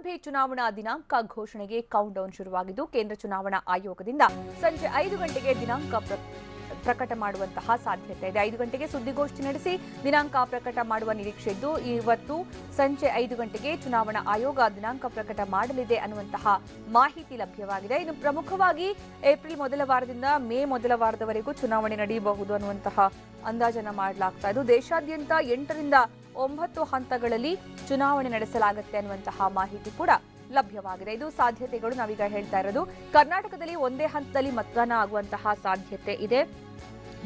ಲೋಕಸಭೆ ಚುನಾವಣಾ ದಿನಾಂಕ ಘೋಷಣೆಗೆ ಕೌಂಟ್ ಡೌನ್ ಶುರುವಾಗಿದ್ದು ಕೇಂದ್ರ ಚುನಾವಣಾ ಆಯೋಗದಿಂದ ಸಂಜೆ 5 ಗಂಟೆಗೆ ದಿನಾಂಕ ಪ್ರಕಟ ಮಾಡುವಂತಹ ಸಾಧ್ಯತೆ ಇದೆ. 5 ಗಂಟೆಗೆ ಸುದ್ದಿಗೋಷ್ಠಿ ನಡೆಸಿ ದಿನಾಂಕ ಪ್ರಕಟ ಮಾಡುವ ನಿರೀಕ್ಷೆ ಇದ್ದು ಇವತ್ತು ಸಂಜೆ 5 ಗಂಟೆಗೆ ಚುನಾವಣಾ ಆಯೋಗ ದಿನಾಂಕ ಪ್ರಕಟ ಮಾಡಲಿದೆ ಅನ್ನುವಂತಹ ಮಾಹಿತಿ ಲಭ್ಯವಾಗಿದೆ. ಇನ್ನು ಪ್ರಮುಖವಾಗಿ ಏಪ್ರಿಲ್ ಮೊದಲ ವಾರದಿಂದ ಮೇ ಮೊದಲ ವಾರದವರೆಗೂ ಚುನಾವಣೆ ನಡೆಯಬಹುದು ಅನ್ನುವಂತಹ ಅಂದಾಜನ್ನ ಮಾಡಲಾಗ್ತಾ ಇದ್ದು ದೇಶಾದ್ಯಂತ 8 ರಿಂದ 9 ಹಂತಗಳಲ್ಲಿ ಚುನಾವಣೆ ನಡೆಸಲಾಗುತ್ತೆ ಅನ್ನುವಂತಹ ಮಾಹಿತಿ ಕೂಡ ಲಭ್ಯವಾಗಿದೆ. ಇದು ಸಾಧ್ಯತೆಗಳು ನಾವೀಗ ಹೇಳ್ತಾ ಇರೋದು. ಕರ್ನಾಟಕದಲ್ಲಿ ಒಂದೇ ಹಂತದಲ್ಲಿ ಮತದಾನ ಆಗುವಂತಹ ಸಾಧ್ಯತೆ ಇದೆ.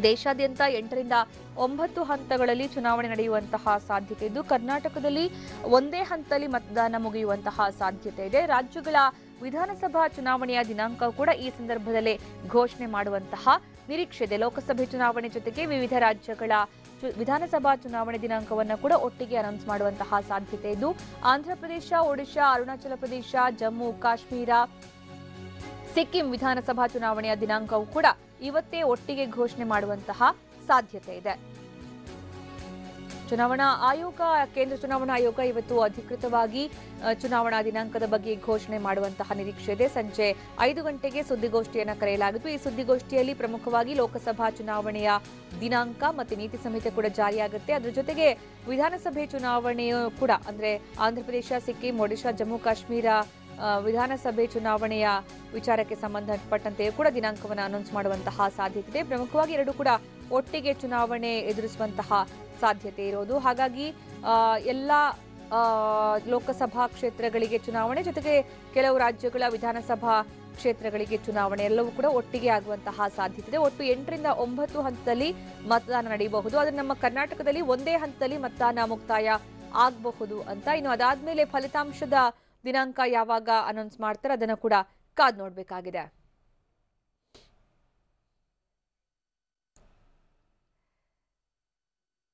ದೇಶಾದ್ಯಂತ 8 ರಿಂದ 9 ಹಂತಗಳಲ್ಲಿ ಚುನಾವಣೆ ನಡೆಯುವಂತಹ ಸಾಧ್ಯತೆ ಇದ್ದು ಕರ್ನಾಟಕದಲ್ಲಿ ಒಂದೇ ಹಂತದಲ್ಲಿ ಮತದಾನ ಮುಗಿಯುವಂತಹ ಸಾಧ್ಯತೆ ಇದೆ. ರಾಜ್ಯಗಳ ವಿಧಾನಸಭಾ ಚುನಾವಣೆಯ ದಿನಾಂಕ ಕೂಡ ಈ ಸಂದರ್ಭದಲ್ಲೇ ಘೋಷಣೆ ಮಾಡುವಂತಹ ನಿರೀಕ್ಷೆ ಇದೆ. ಲೋಕಸಭೆ ಚುನಾವಣೆ ಜೊತೆಗೆ ವಿವಿಧ ರಾಜ್ಯಗಳ ವಿಧಾನಸಭಾ ಚುನಾವಣೆ ದಿನಾಂಕವನ್ನು ಕೂಡ ಒಟ್ಟಿಗೆ ಅನೌನ್ಸ್ ಮಾಡುವಂತಹ ಸಾಧ್ಯತೆ ಇದ್ದು ಆಂಧ್ರಪ್ರದೇಶ, ಒಡಿಶಾ, ಅರುಣಾಚಲ ಪ್ರದೇಶ, ಜಮ್ಮು ಕಾಶ್ಮೀರ, ಸಿಕ್ಕಿಂ ವಿಧಾನಸಭಾ ಚುನಾವಣೆಯ ದಿನಾಂಕವೂ ಕೂಡ ಇವತ್ತೇ ಒಟ್ಟಿಗೆ ಘೋಷಣೆ ಮಾಡುವಂತಹ ಸಾಧ್ಯತೆ ಇದೆ. ಚುನಾವಣಾ ಆಯೋಗ, ಕೇಂದ್ರ ಚುನಾವಣಾ ಆಯೋಗ ಇವತ್ತು ಅಧಿಕೃತವಾಗಿ ಚುನಾವಣಾ ದಿನಾಂಕದ ಬಗ್ಗೆ ಘೋಷಣೆ ಮಾಡುವಂತಹ ನಿರೀಕ್ಷೆ ಇದೆ. ಸಂಜೆ 5 ಗಂಟೆಗೆ ಸುದ್ದಿಗೋಷ್ಠಿಯನ್ನು ಕರೆಯಲಾಗಿತ್ತು. ಈ ಸುದ್ದಿಗೋಷ್ಠಿಯಲ್ಲಿ ಪ್ರಮುಖವಾಗಿ ಲೋಕಸಭಾ ಚುನಾವಣೆಯ ದಿನಾಂಕ ಮತ್ತು ನೀತಿ ಸಂಹಿತೆ ಕೂಡ ಜಾರಿಯಾಗುತ್ತೆ. ಅದರ ಜೊತೆಗೆ ವಿಧಾನಸಭೆ ಚುನಾವಣೆಯೂ ಕೂಡ ಅಂದ್ರೆ ಆಂಧ್ರಪ್ರದೇಶ, ಸಿಕ್ಕಿಂ, ಒಡಿಶಾ, ಜಮ್ಮು ಕಾಶ್ಮೀರ ವಿಧಾನಸಭೆ ಚುನಾವಣೆಯ ವಿಚಾರಕ್ಕೆ ಸಂಬಂಧಪಟ್ಟಂತೆಯೂ ಕೂಡ ದಿನಾಂಕವನ್ನು ಅನೌನ್ಸ್ ಮಾಡುವಂತಹ ಸಾಧ್ಯತೆ ಇದೆ. ಪ್ರಮುಖವಾಗಿ ಎರಡೂ ಕೂಡ ಒಟ್ಟಿಗೆ ಚುನಾವಣೆ ಎದುರಿಸುವಂತಹ ಸಾಧ್ಯತೆ ಇರೋದು. ಹಾಗಾಗಿ ಎಲ್ಲ ಲೋಕಸಭಾ ಕ್ಷೇತ್ರಗಳಿಗೆ ಚುನಾವಣೆ ಜೊತೆಗೆ ಕೆಲವು ರಾಜ್ಯಗಳ ವಿಧಾನಸಭಾ ಕ್ಷೇತ್ರಗಳಿಗೆ ಚುನಾವಣೆ ಎಲ್ಲವೂ ಕೂಡ ಒಟ್ಟಿಗೆ ಆಗುವಂತಹ ಸಾಧ್ಯತೆ ಇದೆ. ಒಟ್ಟು 8 ರಿಂದ 9 ಹಂತದಲ್ಲಿ ಮತದಾನ ನಡೆಯಬಹುದು. ಆದರೆ ನಮ್ಮ ಕರ್ನಾಟಕದಲ್ಲಿ ಒಂದೇ ಹಂತದಲ್ಲಿ ಮತದಾನ ಮುಕ್ತಾಯ ಆಗಬಹುದು ಅಂತ. ಇನ್ನು ಅದಾದ್ಮೇಲೆ ಫಲಿತಾಂಶದ ದಿನಾಂಕ ಯಾವಾಗ ಅನೌನ್ಸ್ ಮಾಡ್ತಾರೆ ಅದನ್ನು ಕೂಡ ಕಾದ್ ನೋಡಬೇಕಾಗಿದೆ.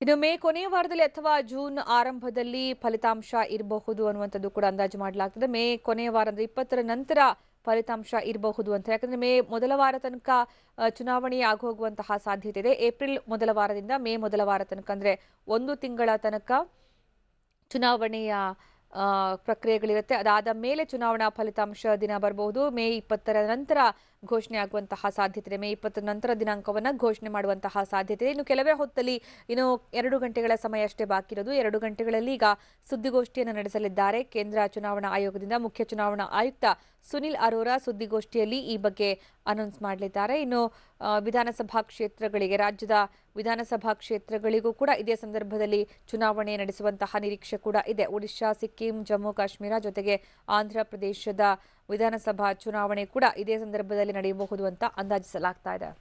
ಇನ್ನು ಮೇ ಕೊನೆಯ ವಾರದಲ್ಲಿ ಅಥವಾ ಜೂನ್ ಆರಂಭದಲ್ಲಿ ಫಲಿತಾಂಶ ಇರಬಹುದು ಅನ್ನುವಂಥದ್ದು ಕೂಡ ಅಂದಾಜು ಮಾಡಲಾಗ್ತದೆ. ಮೇ ಕೊನೆಯ ವಾರ ಅಂದ್ರೆ 20ರ ನಂತರ ಫಲಿತಾಂಶ ಇರಬಹುದು ಅಂತ. ಯಾಕಂದ್ರೆ ಮೇ ಮೊದಲ ವಾರ ತನಕ ಚುನಾವಣೆ ಆಗೋಗುವಂತಹ ಸಾಧ್ಯತೆ ಇದೆ. ಏಪ್ರಿಲ್ ಮೊದಲ ವಾರದಿಂದ ಮೇ ಮೊದಲ ವಾರ ತನಕ ಅಂದ್ರೆ 1 ತಿಂಗಳ ತನಕ ಚುನಾವಣೆಯ ಪ್ರಕ್ರಿಯೆಗಳಿರುತ್ತೆ. ಅದಾದ ಮೇಲೆ ಚುನಾವಣಾ ಫಲಿತಾಂಶ ದಿನ ಬರಬಹುದು. ಮೇ 20ರ ನಂತರ ಘೋಷಣೆ ಆಗುವಂತಹ ಸಾಧ್ಯತೆ ಇದೆ. ಮೇ 20ರ ನಂತರ ದಿನಾಂಕವನ್ನು ಘೋಷಣೆ ಮಾಡುವಂತಹ ಸಾಧ್ಯತೆ ಇದೆ. ಇನ್ನು ಕೆಲವೇ ಹೊತ್ತಲ್ಲಿ 2 ಗಂಟೆಗಳ ಸಮಯ ಅಷ್ಟೇ ಬಾಕಿ ಇರೋದು. 2 ಗಂಟೆಗಳಲ್ಲಿ ಈಗ ಸುದ್ದಿಗೋಷ್ಠಿಯನ್ನು ನಡೆಸಲಿದ್ದಾರೆ. ಕೇಂದ್ರ ಚುನಾವಣಾ ಆಯೋಗದಿಂದ ಮುಖ್ಯ ಚುನಾವಣಾ ಆಯುಕ್ತ ಸುನಿಲ್ ಅರೋರಾ ಸುದ್ದಿಗೋಷ್ಠಿಯಲ್ಲಿ ಈ ಬಗ್ಗೆ ಅನೌನ್ಸ್ ಮಾಡಲಿದ್ದಾರೆ. ಇನ್ನು ವಿಧಾನಸಭಾ ಕ್ಷೇತ್ರಗಳಿಗೆ, ರಾಜ್ಯದ ವಿಧಾನಸಭಾ ಕ್ಷೇತ್ರಗಳಿಗೂ ಕೂಡ ಇದೇ ಸಂದರ್ಭದಲ್ಲಿ ಚುನಾವಣೆ ನಡೆಸುವಂತಹ ನಿರೀಕ್ಷೆ ಕೂಡ ಇದೆ. ಒಡಿಶಾ, ಸಿಕ್ಕಿಂ, ಜಮ್ಮು ಕಾಶ್ಮೀರ ಜೊತೆಗೆ ಆಂಧ್ರ ಪ್ರದೇಶದ ವಿಧಾನಸಭಾ ಚುನಾವಣೆ ಕೂಡ ಇದೇ ಸಂದರ್ಭದಲ್ಲಿ ನಡೆಯಬಹುದು ಅಂತ ಅಂದಾಜಿಸಲಾಗ್ತಾ ಇದೆ.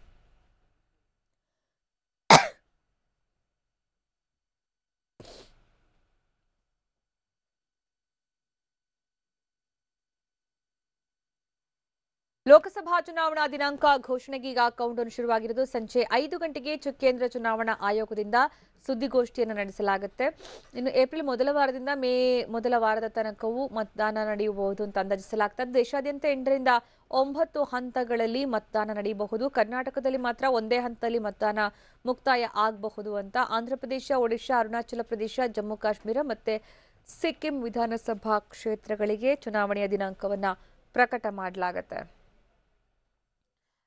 ಲೋಕಸಭಾ ಚುನಾವಣಾ ದಿನಾಂಕ ಘೋಷಣೆಗೆ ಈಗ ಕೌಂಟ್ ಡೌನ್ ಶುರುವಾಗಿರೋದು. ಸಂಜೆ 5 ಗಂಟೆಗೆ ಕೇಂದ್ರ ಚುನಾವಣಾ ಆಯೋಗದಿಂದ ಸುದ್ದಿಗೋಷ್ಠಿಯನ್ನು ನಡೆಸಲಾಗುತ್ತೆ. ಇನ್ನು ಏಪ್ರಿಲ್ ಮೊದಲ ವಾರದಿಂದ ಮೇ ಮೊದಲ ವಾರದ ತನಕವೂ ಮತದಾನ ನಡೆಯಬಹುದು ಅಂತ ಅಂದಾಜಿಸಲಾಗ್ತದೆ. ದೇಶಾದ್ಯಂತ 8 ರಿಂದ 9 ಹಂತಗಳಲ್ಲಿ ಮತದಾನ ನಡೆಯಬಹುದು. ಕರ್ನಾಟಕದಲ್ಲಿ ಮಾತ್ರ ಒಂದೇ ಹಂತದಲ್ಲಿ ಮತದಾನ ಮುಕ್ತಾಯ ಆಗಬಹುದು ಅಂತ. ಆಂಧ್ರಪ್ರದೇಶ, ಒಡಿಶಾ, ಅರುಣಾಚಲ ಪ್ರದೇಶ, ಜಮ್ಮು ಕಾಶ್ಮೀರ ಮತ್ತೆ ಸಿಕ್ಕಿಂ ವಿಧಾನಸಭಾ ಕ್ಷೇತ್ರಗಳಿಗೆ ಚುನಾವಣೆಯ ದಿನಾಂಕವನ್ನು ಪ್ರಕಟ ಮಾಡಲಾಗುತ್ತೆ.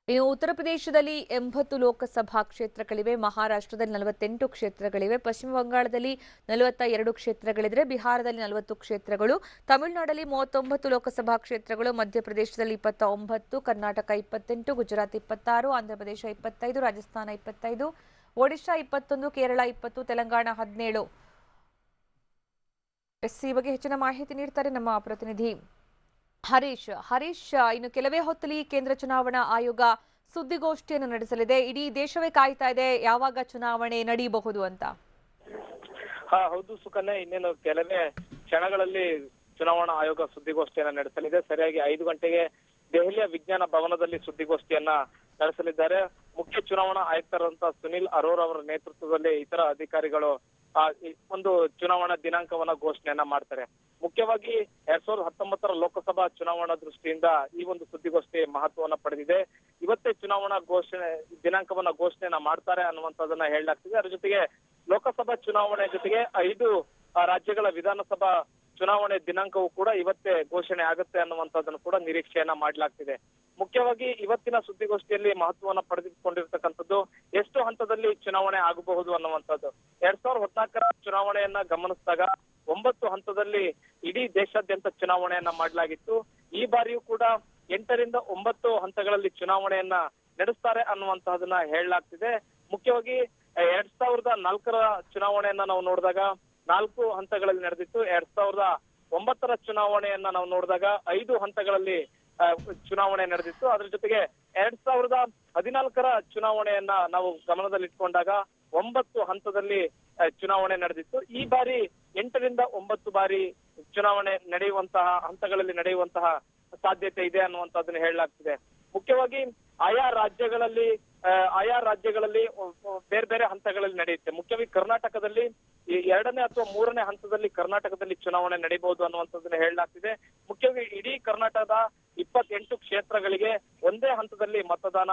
ಇನ್ನು ಉತ್ತರ ಪ್ರದೇಶದಲ್ಲಿ 80 ಲೋಕಸಭಾ ಕ್ಷೇತ್ರಗಳಿವೆ. ಮಹಾರಾಷ್ಟ್ರದಲ್ಲಿ 48 ಕ್ಷೇತ್ರಗಳಿವೆ. ಪಶ್ಚಿಮ ಬಂಗಾಳದಲ್ಲಿ 42 ಕ್ಷೇತ್ರಗಳಿದ್ರೆ, ಬಿಹಾರದಲ್ಲಿ 40 ಕ್ಷೇತ್ರಗಳು, ತಮಿಳುನಾಡಲ್ಲಿ 39 ಲೋಕಸಭಾ ಕ್ಷೇತ್ರಗಳು, ಮಧ್ಯಪ್ರದೇಶದಲ್ಲಿ 29, ಕರ್ನಾಟಕ 28, ಗುಜರಾತ್ 26, ಆಂಧ್ರಪ್ರದೇಶ 25, ರಾಜಸ್ಥಾನ 25, ಒಡಿಶಾ 21, ಕೇರಳ 20, ತೆಲಂಗಾಣ 17. ಈ ಬಗ್ಗೆ ಹೆಚ್ಚಿನ ಮಾಹಿತಿ ನೀಡ್ತಾರೆ ನಮ್ಮ ಪ್ರತಿನಿಧಿ ಹರೀಶ್. ಇನ್ನು ಕೆಲವೇ ಹೊತ್ತಲ್ಲಿ ಕೇಂದ್ರ ಚುನಾವಣಾ ಆಯೋಗ ಸುದ್ದಿಗೋಷ್ಠಿಯನ್ನು ನಡೆಸಲಿದೆ. ಇಡೀ ದೇಶವೇ ಕಾಯ್ತಾ ಇದೆ ಯಾವಾಗ ಚುನಾವಣೆ ನಡೆಯಬಹುದು ಅಂತ. ಹೌದು ಸುಕನ್ಯಾ, ಇನ್ನೇನು ಕೆಲವೇ ಕ್ಷಣಗಳಲ್ಲಿ ಚುನಾವಣಾ ಆಯೋಗ ಸುದ್ದಿಗೋಷ್ಠಿಯನ್ನ ನಡೆಸಲಿದೆ. ಸರಿಯಾಗಿ 5 ಗಂಟೆಗೆ ದೆಹಲಿಯ ವಿಜ್ಞಾನ ಭವನದಲ್ಲಿ ಸುದ್ದಿಗೋಷ್ಠಿಯನ್ನ ನಡೆಸಲಿದ್ದಾರೆ. ಮುಖ್ಯ ಚುನಾವಣಾ ಆಯುಕ್ತರಂತ ಸುನಿಲ್ ಅರೋರಾ ಅವರ ನೇತೃತ್ವದಲ್ಲಿ ಇತರ ಅಧಿಕಾರಿಗಳು ಒಂದು ಚುನಾವಣಾ ದಿನಾಂಕವನ್ನ ಘೋಷಣೆಯನ್ನ ಮಾಡ್ತಾರೆ. ಮುಖ್ಯವಾಗಿ 2019ರ ಲೋಕಸಭಾ ಚುನಾವಣಾ ದೃಷ್ಟಿಯಿಂದ ಈ ಒಂದು ಸುದ್ದಿಗೋಷ್ಠಿ ಮಹತ್ವವನ್ನ ಪಡೆದಿದೆ. ಇವತ್ತೇ ಚುನಾವಣಾ ದಿನಾಂಕವನ್ನ ಘೋಷಣೆಯನ್ನ ಮಾಡ್ತಾರೆ ಅನ್ನುವಂಥದ್ದನ್ನ ಹೇಳಲಾಗ್ತಿದೆ. ಅದ್ರ ಜೊತೆಗೆ ಲೋಕಸಭಾ ಚುನಾವಣೆ ಜೊತೆಗೆ 5 ರಾಜ್ಯಗಳ ವಿಧಾನಸಭಾ ಚುನಾವಣೆ ದಿನಾಂಕವು ಕೂಡ ಇವತ್ತೇ ಘೋಷಣೆ ಆಗುತ್ತೆ ಅನ್ನುವಂಥದ್ದನ್ನು ಕೂಡ ನಿರೀಕ್ಷೆಯನ್ನ ಮಾಡಲಾಗ್ತಿದೆ. ಮುಖ್ಯವಾಗಿ ಇವತ್ತಿನ ಸುದ್ದಿಗೋಷ್ಠಿಯಲ್ಲಿ ಮಹತ್ವವನ್ನ ಪಡೆದುಕೊಂಡಿರ್ತಕ್ಕಂಥದ್ದು ಎಷ್ಟು ಹಂತದಲ್ಲಿ ಚುನಾವಣೆ ಆಗಬಹುದು ಅನ್ನುವಂಥದ್ದು. 2014ರ ಚುನಾವಣೆಯನ್ನ ಗಮನಿಸಿದಾಗ 9 ಹಂತದಲ್ಲಿ ಇಡೀ ದೇಶಾದ್ಯಂತ ಚುನಾವಣೆಯನ್ನ ಮಾಡಲಾಗಿತ್ತು. ಈ ಬಾರಿಯೂ ಕೂಡ 8 ರಿಂದ 9 ಹಂತಗಳಲ್ಲಿ ಚುನಾವಣೆಯನ್ನ ನಡೆಸ್ತಾರೆ ಅನ್ನುವಂತಹದನ್ನ ಹೇಳಲಾಗ್ತಿದೆ. ಮುಖ್ಯವಾಗಿ 2004ರ ಚುನಾವಣೆಯನ್ನ ನಾವು ನೋಡಿದಾಗ 4 ಹಂತಗಳಲ್ಲಿ ನಡೆದಿತ್ತು. 2009ರ ಚುನಾವಣೆಯನ್ನ ನಾವು ನೋಡಿದಾಗ 5 ಹಂತಗಳಲ್ಲಿ ಚುನಾವಣೆ ನಡೆದಿತ್ತು. ಅದ್ರ ಜೊತೆಗೆ 2014ರ ಚುನಾವಣೆಯನ್ನ ನಾವು ಗಮನದಲ್ಲಿಟ್ಕೊಂಡಾಗ 9 ಹಂತದಲ್ಲಿ ಚುನಾವಣೆ ನಡೆದಿತ್ತು. ಈ ಬಾರಿ 8 ರಿಂದ 9 ಬಾರಿ ಚುನಾವಣೆ ನಡೆಯುವಂತಹ ಹಂತಗಳಲ್ಲಿ ನಡೆಯುವಂತಹ ಸಾಧ್ಯತೆ ಇದೆ ಅನ್ನುವಂಥದ್ದನ್ನ ಹೇಳಲಾಗ್ತಿದೆ. ಮುಖ್ಯವಾಗಿ ಆಯಾ ರಾಜ್ಯಗಳಲ್ಲಿ ಬೇರೆ ಬೇರೆ ಹಂತಗಳಲ್ಲಿ ನಡೆಯುತ್ತೆ. ಮುಖ್ಯವಾಗಿ ಕರ್ನಾಟಕದಲ್ಲಿ ಈ 2ನೇ ಅಥವಾ 3ನೇ ಹಂತದಲ್ಲಿ ಕರ್ನಾಟಕದಲ್ಲಿ ಚುನಾವಣೆ ನಡೀಬಹುದು ಅನ್ನುವಂಥದ್ದನ್ನ ಹೇಳಲಾಗ್ತಿದೆ. ಮುಖ್ಯವಾಗಿ ಇಡೀ ಕರ್ನಾಟಕದ 28 ಕ್ಷೇತ್ರಗಳಿಗೆ ಒಂದೇ ಹಂತದಲ್ಲಿ ಮತದಾನ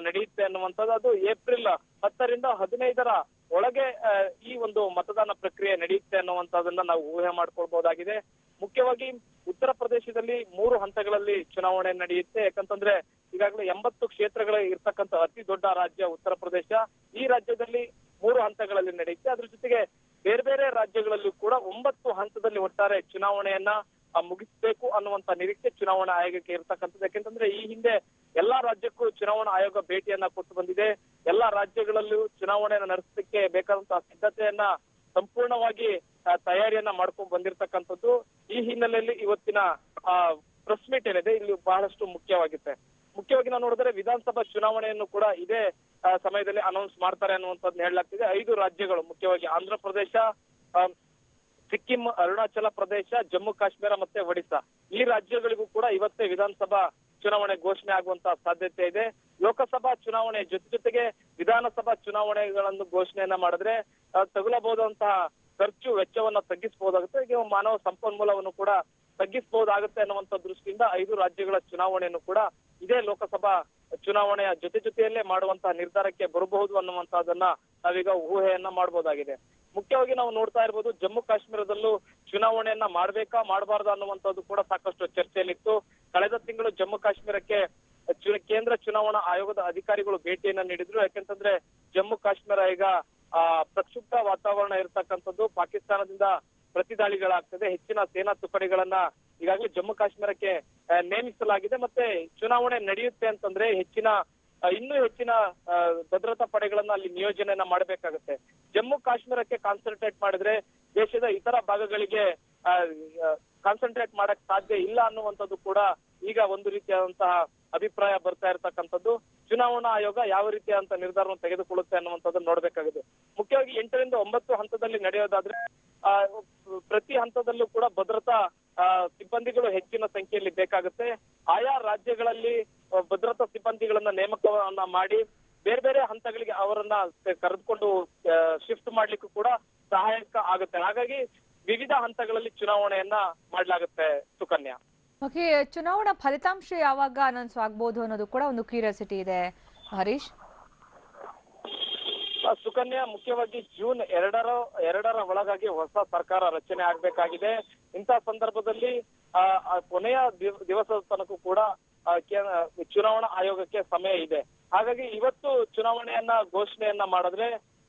ನಡೆಯುತ್ತೆ ಅನ್ನುವಂಥದ್ದು. ಅದು ಏಪ್ರಿಲ್ 10 ರಿಂದ 15ರ ಒಳಗೆ ಈ ಒಂದು ಮತದಾನ ಪ್ರಕ್ರಿಯೆ ನಡೆಯುತ್ತೆ ಅನ್ನುವಂಥದ್ದನ್ನ ನಾವು ಊಹೆ ಮಾಡ್ಕೊಳ್ಬಹುದಾಗಿದೆ. ಮುಖ್ಯವಾಗಿ ಉತ್ತರ ಪ್ರದೇಶದಲ್ಲಿ 3 ಹಂತಗಳಲ್ಲಿ ಚುನಾವಣೆ ನಡೆಯುತ್ತೆ. ಯಾಕಂತಂದ್ರೆ ಈಗಾಗಲೇ 80 ಕ್ಷೇತ್ರಗಳ ಇರ್ತಕ್ಕಂಥ ಅತಿ ದೊಡ್ಡ ರಾಜ್ಯ ಉತ್ತರ ಪ್ರದೇಶ. ಈ ರಾಜ್ಯದಲ್ಲಿ 3 ಹಂತಗಳಲ್ಲಿ ನಡೆಯುತ್ತೆ. ಅದ್ರ ಜೊತೆಗೆ ಬೇರೆ ಬೇರೆ ರಾಜ್ಯಗಳಲ್ಲೂ ಕೂಡ 9 ಹಂತದಲ್ಲಿ ಒಟ್ಟಾರೆ ಚುನಾವಣೆಯನ್ನ ಮುಗಿಸ್ಬೇಕು ಅನ್ನುವಂತ ನಿರೀಕ್ಷೆ ಚುನಾವಣಾ ಆಯೋಗಕ್ಕೆ ಇರ್ತಕ್ಕಂಥದ್ದು. ಯಾಕೆಂತಂದ್ರೆ ಈ ಹಿಂದೆ ಎಲ್ಲಾ ರಾಜ್ಯಕ್ಕೂ ಚುನಾವಣಾ ಆಯೋಗ ಭೇಟಿಯನ್ನ ಕೊಟ್ಟು ಬಂದಿದೆ. ಎಲ್ಲಾ ರಾಜ್ಯಗಳಲ್ಲೂ ಚುನಾವಣೆಯನ್ನ ನಡೆಸಲಿಕ್ಕೆ ಬೇಕಾದಂತಹ ಸಿದ್ಧತೆಯನ್ನ ಸಂಪೂರ್ಣವಾಗಿ ತಯಾರಿಯನ್ನ ಮಾಡ್ಕೊಂಡು ಬಂದಿರತಕ್ಕಂಥದ್ದು. ಈ ಹಿನ್ನೆಲೆಯಲ್ಲಿ ಇವತ್ತಿನ ಪ್ರೆಸ್ ಮೀಟ್ ಏನಿದೆ ಇಲ್ಲಿ ಬಹಳಷ್ಟು ಮುಖ್ಯವಾಗುತ್ತೆ. ಮುಖ್ಯವಾಗಿ ನಾವು ನೋಡಿದ್ರೆ ವಿಧಾನಸಭಾ ಚುನಾವಣೆಯನ್ನು ಕೂಡ ಇದೇ ಸಮಯದಲ್ಲಿ ಅನೌನ್ಸ್ ಮಾಡ್ತಾರೆ ಅನ್ನುವಂಥದ್ದು ಹೇಳಲಾಗ್ತಿದೆ. 5 ರಾಜ್ಯಗಳು ಮುಖ್ಯವಾಗಿ ಆಂಧ್ರ ಪ್ರದೇಶ, ಸಿಕ್ಕಿಂ, ಅರುಣಾಚಲ ಪ್ರದೇಶ, ಜಮ್ಮು ಕಾಶ್ಮೀರ ಮತ್ತೆ ಒಡಿಶಾ ಈ ರಾಜ್ಯಗಳಿಗೂ ಕೂಡ ಇವತ್ತೇ ವಿಧಾನಸಭಾ ಚುನಾವಣೆ ಘೋಷಣೆ ಆಗುವಂತಹ ಸಾಧ್ಯತೆ ಇದೆ. ಲೋಕಸಭಾ ಚುನಾವಣೆ ಜೊತೆಗೆ ವಿಧಾನಸಭಾ ಚುನಾವಣೆಗಳನ್ನು ಘೋಷಣೆಯನ್ನ ಮಾಡಿದ್ರೆ ತಗುಲಬಹುದಂತಹ ಖರ್ಚು ವೆಚ್ಚವನ್ನ ತಗ್ಗಿಸಬಹುದಾಗುತ್ತೆ. ಈಗ ಮಾನವ ಸಂಪನ್ಮೂಲವನ್ನು ಕೂಡ ತಗ್ಗಿಸಬಹುದಾಗುತ್ತೆ ಅನ್ನುವಂತ ದೃಷ್ಟಿಯಿಂದ 5 ರಾಜ್ಯಗಳ ಚುನಾವಣೆಯನ್ನು ಕೂಡ ಇದೇ ಲೋಕಸಭಾ ಚುನಾವಣೆಯ ಜೊತೆಯಲ್ಲೇ ಮಾಡುವಂತಹ ನಿರ್ಧಾರಕ್ಕೆ ಬರಬಹುದು ಅನ್ನುವಂತಹದನ್ನ ನಾವೀಗ ಊಹೆಯನ್ನ ಮಾಡಬಹುದಾಗಿದೆ. ಮುಖ್ಯವಾಗಿ ನಾವು ನೋಡ್ತಾ ಇರ್ಬೋದು, ಜಮ್ಮು ಕಾಶ್ಮೀರದಲ್ಲೂ ಚುನಾವಣೆಯನ್ನ ಮಾಡ್ಬೇಕಾ ಮಾಡಬಾರ್ದು ಅನ್ನುವಂಥದ್ದು ಕೂಡ ಸಾಕಷ್ಟು ಚರ್ಚೆಯಲ್ಲಿತ್ತು. ಕಳೆದ ತಿಂಗಳು ಜಮ್ಮು ಕಾಶ್ಮೀರಕ್ಕೆ ಕೇಂದ್ರ ಚುನಾವಣಾ ಆಯೋಗದ ಅಧಿಕಾರಿಗಳು ಭೇಟಿಯನ್ನ ನೀಡಿದ್ರು. ಯಾಕೆಂತಂದ್ರೆ ಜಮ್ಮು ಕಾಶ್ಮೀರ ಈಗ ಪ್ರಕ್ಷುಬ್ಧ ವಾತಾವರಣ ಇರತಕ್ಕಂಥದ್ದು. ಪಾಕಿಸ್ತಾನದಿಂದ ಪ್ರತಿದಾಳಿಗಳಾಗ್ತದೆ. ಹೆಚ್ಚಿನ ಸೇನಾ ತುಕಡಿಗಳನ್ನ ಈಗಾಗಲೇ ಜಮ್ಮು ಕಾಶ್ಮೀರಕ್ಕೆ ನೇಮಿಸಲಾಗಿದೆ. ಮತ್ತೆ ಚುನಾವಣೆ ನಡೆಯುತ್ತೆ ಅಂತಂದ್ರೆ ಇನ್ನೂ ಹೆಚ್ಚಿನ ಭದ್ರತಾ ಪಡೆಗಳನ್ನ ಅಲ್ಲಿ ನಿಯೋಜನೆಯನ್ನ ಮಾಡಬೇಕಾಗುತ್ತೆ. ಜಮ್ಮು ಕಾಶ್ಮೀರಕ್ಕೆ ಕಾನ್ಸಂಟ್ರೇಟ್ ಮಾಡಿದ್ರೆ ದೇಶದ ಇತರ ಭಾಗಗಳಿಗೆ ಕಾನ್ಸಂಟ್ರೇಟ್ ಮಾಡಕ್ ಸಾಧ್ಯ ಇಲ್ಲ ಅನ್ನುವಂಥದ್ದು ಕೂಡ ಈಗ ಒಂದು ರೀತಿಯಾದಂತಹ ಅಭಿಪ್ರಾಯ ಬರ್ತಾ ಇರತಕ್ಕಂಥದ್ದು. ಚುನಾವಣಾ ಆಯೋಗ ಯಾವ ರೀತಿಯಾದಂತಹ ನಿರ್ಧಾರವನ್ನು ತೆಗೆದುಕೊಳ್ಳುತ್ತೆ ಅನ್ನುವಂಥದ್ದನ್ನು ನೋಡ್ಬೇಕಾಗಿದೆ. ಮುಖ್ಯವಾಗಿ 8 ರಿಂದ 9 ಹಂತದಲ್ಲಿ ನಡೆಯೋದಾದ್ರೆ ಪ್ರತಿ ಹಂತದಲ್ಲೂ ಕೂಡ ಭದ್ರತಾ ಸಿಬ್ಬಂದಿಗಳು ಹೆಚ್ಚಿನ ಸಂಖ್ಯೆಯಲ್ಲಿ ಬೇಕಾಗುತ್ತೆ. ಆಯಾ ರಾಜ್ಯಗಳಲ್ಲಿ ಭದ್ರತಾ ಸಿಬ್ಬಂದಿಗಳನ್ನ ನೇಮಕವನ್ನ ಮಾಡಿ ಬೇರೆ ಬೇರೆ ಹಂತಗಳಿಗೆ ಅವರನ್ನ ಕರೆದುಕೊಂಡು ಶಿಫ್ಟ್ ಮಾಡ್ಲಿಕ್ಕೂ ಕೂಡ ಸಹಾಯಕ ಆಗುತ್ತೆ. ಹಾಗಾಗಿ ವಿವಿಧ ಹಂತಗಳಲ್ಲಿ ಚುನಾವಣೆಯನ್ನ ಮಾಡ್ಲಾಗುತ್ತೆ. ಸುಕನ್ಯಾ, ಓಕೆ, ಚುನಾವಣಾ ಫಲಿತಾಂಶ ಯಾವಾಗ ಅನೌನ್ಸ್ ಆಗ್ಬಹುದು ಅನ್ನೋದು ಕೂಡ ಒಂದು ಕ್ಯೂರಿಯಾಸಿಟಿ ಇದೆ ಹರೀಶ್. ಸುಕನ್ಯಾ, ಮುಖ್ಯವಾಗಿ ಜೂನ್ 2ರ ಒಳಗಾಗಿ ಹೊಸ ಸರ್ಕಾರ ರಚನೆ ಆಗ್ಬೇಕಾಗಿದೆ. ಇಂತಹ ಸಂದರ್ಭದಲ್ಲಿ ಕೊನೆಯ ದಿವಸದ ತನಕ ಕೂಡ ಚುನಾವಣಾ ಆಯೋಗಕ್ಕೆ ಸಮಯ ಇದೆ. ಹಾಗಾಗಿ ಇವತ್ತು ಚುನಾವಣೆಯನ್ನ ಘೋಷಣೆಯನ್ನ ಮಾಡಿದ್ರೆ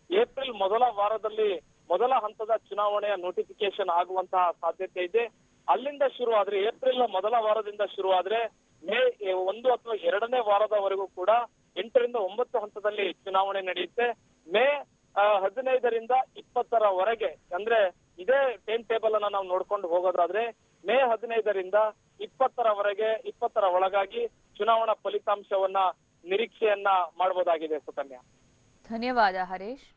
ಏಪ್ರಿಲ್ ಮೊದಲ ವಾರದಲ್ಲಿ ಮೊದಲ ಹಂತದ ಚುನಾವಣೆಯ ನೋಟಿಫಿಕೇಶನ್ ಆಗುವಂತಹ ಸಾಧ್ಯತೆ ಇದೆ. ಅಲ್ಲಿಂದ ಶುರು ಆದ್ರೆ ಏಪ್ರಿಲ್ ಮೊದಲ ವಾರದಿಂದ ಶುರು ಆದ್ರೆ ಮೇ 1 ಅಥವಾ 2ನೇ ವಾರದವರೆಗೂ ಕೂಡ 8 ರಿಂದ 9 ಹಂತದಲ್ಲಿ ಚುನಾವಣೆ ನಡೆಯುತ್ತೆ. ಮೇ 15ರಿಂದ 20ರವರೆಗೆ ಅಂದ್ರೆ ಇದೇ ಟೈಮ್ ಟೇಬಲ್ ಅನ್ನ ನಾವು ನೋಡ್ಕೊಂಡು ಹೋಗೋದಾದ್ರೆ ಮೇ 15ರಿಂದ 20ರ ಒಳಗಾಗಿ ಚುನಾವಣಾ ಫಲಿತಾಂಶವನ್ನ ನಿರೀಕ್ಷೆಯನ್ನ ಮಾಡಬಹುದಾಗಿದೆ. ಸುಕನ್ಯಾ, ಧನ್ಯವಾದ ಹರೀಶ್.